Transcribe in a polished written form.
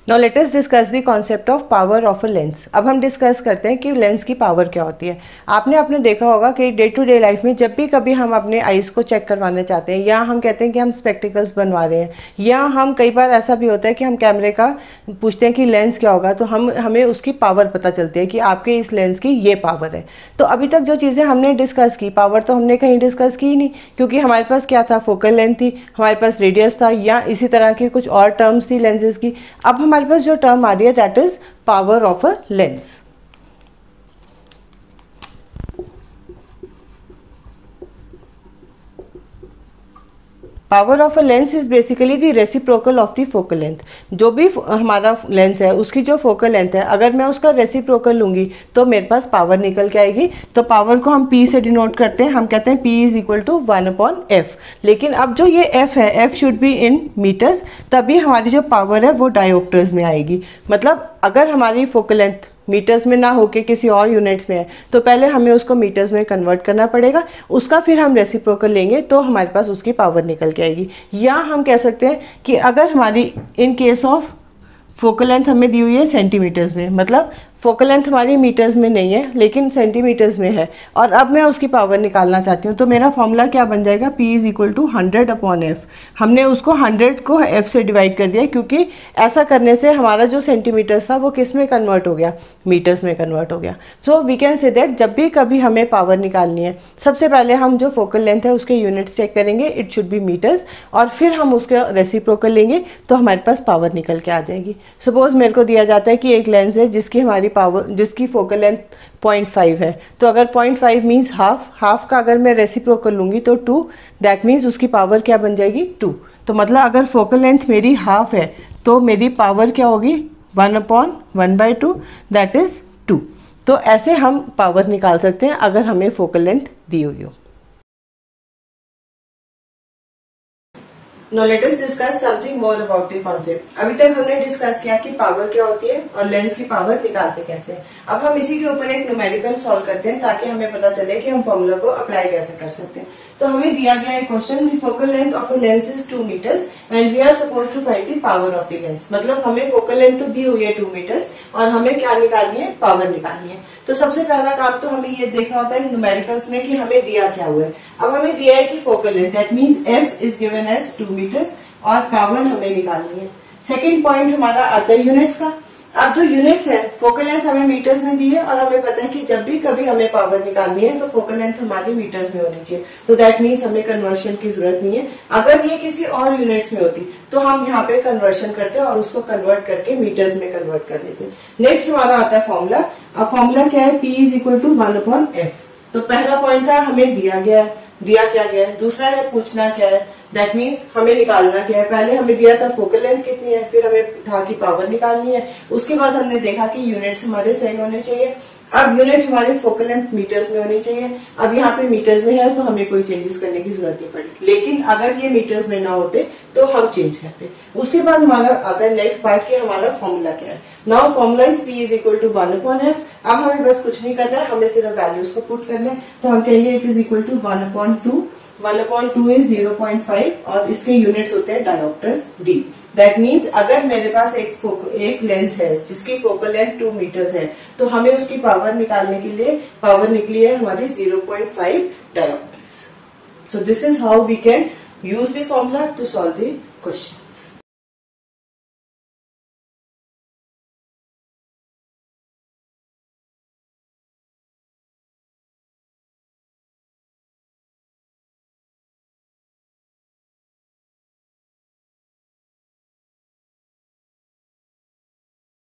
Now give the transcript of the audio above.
Now let us discuss the concept of power of a lens. अब हम discuss करते हैं कि लेंस की पावर क्या होती है। आपने देखा होगा कि डे टू डे लाइफ में जब भी कभी हम अपने आईज को चेक करवाना चाहते हैं, या हम कहते हैं कि हम स्पेक्टिकल्स बनवा रहे हैं, या हम कई बार ऐसा भी होता है कि हम कैमरे का पूछते हैं कि लेंस क्या होगा, तो हमें उसकी पावर पता चलती है कि आपके इस लेंस की ये पावर है। तो अभी तक जो चीज़ें हमने डिस्कस की, पावर तो हमने कहीं डिस्कस की ही नहीं, क्योंकि हमारे पास क्या था, फोकल लेंथ थी, हमारे पास रेडियस था, या इसी तरह की कुछ और टर्म्स थी लेंसेज की। अब हमारे पास जो टर्म आ रही है that is power of a lens. Power of a lens is basically the reciprocal of the focal length. जो भी हमारा लेंस है उसकी जो फोकल लेंथ है, अगर मैं उसका रेसिप्रोकल लूंगी तो मेरे पास पावर निकल के आएगी। तो पावर को हम P से डिनोट करते हैं, हम कहते हैं P is equal to 1/F। लेकिन अब जो ये F है, F should be in meters, तभी हमारी जो पावर है वो डायोप्टर्स में आएगी। मतलब अगर हमारी फोकल लेंथ मीटर्स में ना होके किसी और यूनिट्स में है, तो पहले हमें उसको मीटर्स में कन्वर्ट करना पड़ेगा, उसका फिर हम रेसिप्रोकल लेंगे तो हमारे पास उसकी पावर निकल के आएगी। या हम कह सकते हैं कि अगर हमारी in case of focal length हमें दी हुई है सेंटीमीटर्स में, मतलब फोकल लेंथ हमारी मीटर्स में नहीं है लेकिन सेंटीमीटर्स में है, और अब मैं उसकी पावर निकालना चाहती हूँ, तो मेरा फॉर्मूला क्या बन जाएगा, P is equal to 100/F। हमने उसको 100 को F से डिवाइड कर दिया, क्योंकि ऐसा करने से हमारा जो सेंटीमीटर्स था वो किस में कन्वर्ट हो गया, मीटर्स में कन्वर्ट हो गया। So we can say that जब भी कभी हमें पावर निकालनी है, सबसे पहले हम जो फोकल लेंथ है उसके यूनिट्स चेक करेंगे, इट शुड बी मीटर्स, और फिर हम उसका रेसिप्रोकल लेंगे तो हमारे पास पावर निकल के आ जाएगी। सपोज मेरे को दिया जाता है कि एक लेंस है जिसकी फोकल लेंथ 0.5 है, तो अगर 0.5 मीन्स हाफ का अगर मैं रेसिप्रोकल लूंगी तो 2, दैट मीन्स उसकी पावर क्या बन जाएगी, 2। तो मतलब अगर फोकल लेंथ मेरी हाफ है तो मेरी पावर क्या होगी, 1/1/2, दैट इज 2। तो ऐसे हम पावर निकाल सकते हैं अगर हमें फोकल लेंथ दी हुई हो। Now let us discuss something more about the concept। अभी तक हमने डिस्कस किया कि पावर क्या होती है और लेंस की पावर निकालते कैसे हैं। अब हम इसी के ऊपर एक न्यूमेरिकल सॉल्व करते हैं ताकि हमें पता चले कि हम फॉर्मूला को अप्लाई कैसे कर सकते हैं। तो हमें दिया गया है question, the focal length of a lens is 2 metres and we are suppose to find the power of the lens. मतलब हमें फोकल लेंथ तो दी हुई है 2 मीटर्स और हमें क्या निकालनी है, पावर निकालनी है। तो सबसे पहला काम तो हमें ये देखना होता है न्यूमेरिकल्स में कि हमें दिया क्या हुआ है। अब हमें दिया है कि focal length, that means F is given as 2 metres और पावर हमें निकालनी है। सेकेंड पॉइंट हमारा आता है यूनिट्स का। अब जो यूनिट्स है, फोकल लेंथ हमें मीटर्स में दी है और हमें पता है कि जब भी कभी हमें पावर निकालनी है तो फोकल लेंथ हमारी मीटर्स में होनी चाहिए। तो दैट मीन्स हमें कन्वर्शन की जरूरत नहीं है। अगर ये किसी और यूनिट्स में होती तो हम यहाँ पे कन्वर्शन करते और उसको कन्वर्ट करके मीटर्स में कन्वर्ट कर लेते। नेक्स्ट हमारा आता है फॉर्मूला। अब फॉर्मूला क्या है, P is equal to 1/F। तो पहला पॉइंट था हमें दिया क्या गया है। दूसरा है पूछना क्या है, दैट मीन्स हमें निकालना क्या है। पहले हमें दिया था फोकल लेंथ कितनी है, फिर हमें था कि पावर निकालनी है। उसके बाद हमने देखा कि यूनिट्स हमारे सही होने चाहिए। अब यूनिट हमारे फोकल लेंथ मीटर्स में होनी चाहिए। अब यहाँ पे मीटर्स में है तो हमें कोई चेंजेस करने की जरूरत नहीं पड़ी, लेकिन अगर ये मीटर्स में ना होते तो हम चेंज करते। उसके बाद हमारा आता है नेक्स्ट पार्ट कि हमारा फॉर्मूला क्या है। Now formula is P is equal to 1/F। अब हमें बस कुछ नहीं करना है, हमें सिर्फ वैल्यूज को पुट करना है। तो हम कहेंगे it is equal to 1/2। 1/2 is 0.5 और इसके यूनिट्स होते हैं डायोप्टर्स D। दैट मीन्स अगर मेरे पास एक लेंस है जिसकी फोकल लेंथ 2 मीटर्स है तो हमें उसकी पावर निकालने के लिए पावर निकली है हमारी 0.5 dioptres. So this is how we can use the formula to solve the question।